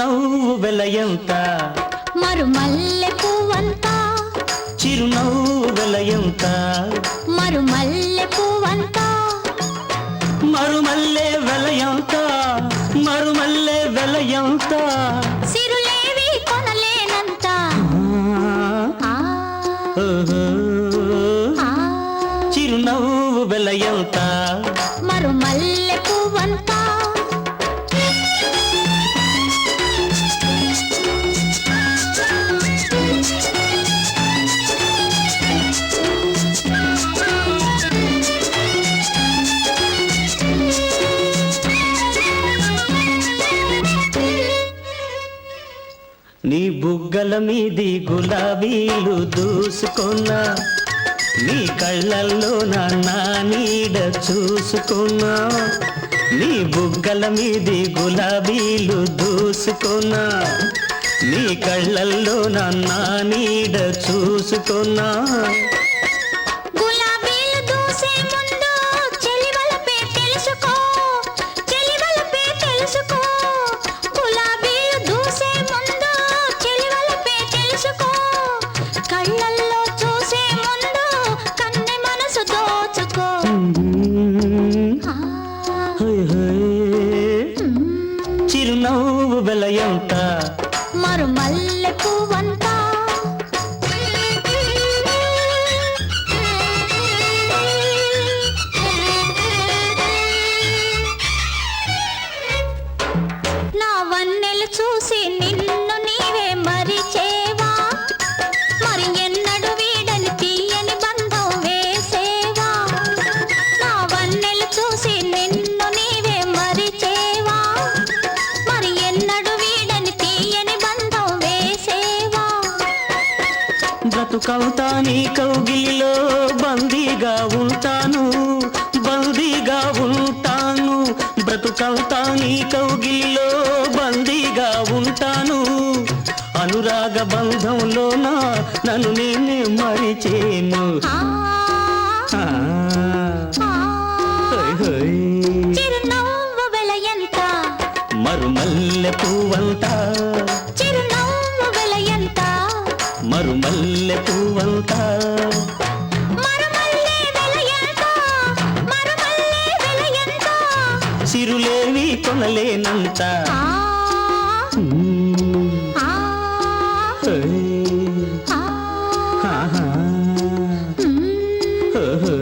చిరునవ్వు వెలయంత మరుమల్లె పువ్వంత చిరునవ్వు వెలయంత మరుమల్లె పువ్వంత మరుమల్లె వెలయంత మరుమల్లె వెలయంత సిరులేవి కొనలేనంత ఆ ఓహో ఆ చిరునవ్వు వెలయంత మరుమల్లె పువ్వంత నీ బుగ్గల మీది గులాబీలు దూసుకున్నా నీ కళ్ళల్లో నా నీడ చూసుకున్నా నీ బుగ్గల మీది గులాబీలు దూసుకున్నా నీ కళ్ళల్లో నా నీడ చూసుకున్నా గులాబీలు దూసే ముందు చెలివలపే తెలుసుకో చెలివలపే తెలుసుకో గులాబీలు దూసే ముందు చెలివలపే తెలుసుకో కళ్ళల్లో చూసే ముందు కన్నె మనసు దోచుకో హోయ్ హోయ్ చిరునవ్వు వెలయంత మరుమల్లె పువ్వంత నా వన్నెలు చూసి నిన్ను నీవే మరిచేవా మరి ఎన్నడు వీడని తీయని బంధం వేసేవా నా వన్నెలు చూసి నిన్ను నీవే మరిచేవా మరి ఎన్నడు వీడని తీయని బంధం వేసేవా బ్రతుకవుతా నీ కౌగిలిలో బందీగా ఉంటాను బందీగా ఉంటాను బ్రతుకవుతా నీ కౌగిలిలో బందీగా ఉంటాను అనురాగ బంధంలోన నన్ను నేనే మరిచేను ఆ ఆ, ఆ హోయ్ హోయ్ చిరునవ్వు వెలయంత మరుమల్లె పువ్వంత చిరునవ్వు వెలయంత మరుమల్లె పువ్వంత మరుమల్లె వెలయంత మరుమల్లె వెలయంత సిరులేవి కొనలేనంత ఆ ఆ హోయ్ ఆ ఆహా ఉమ్. ఓహో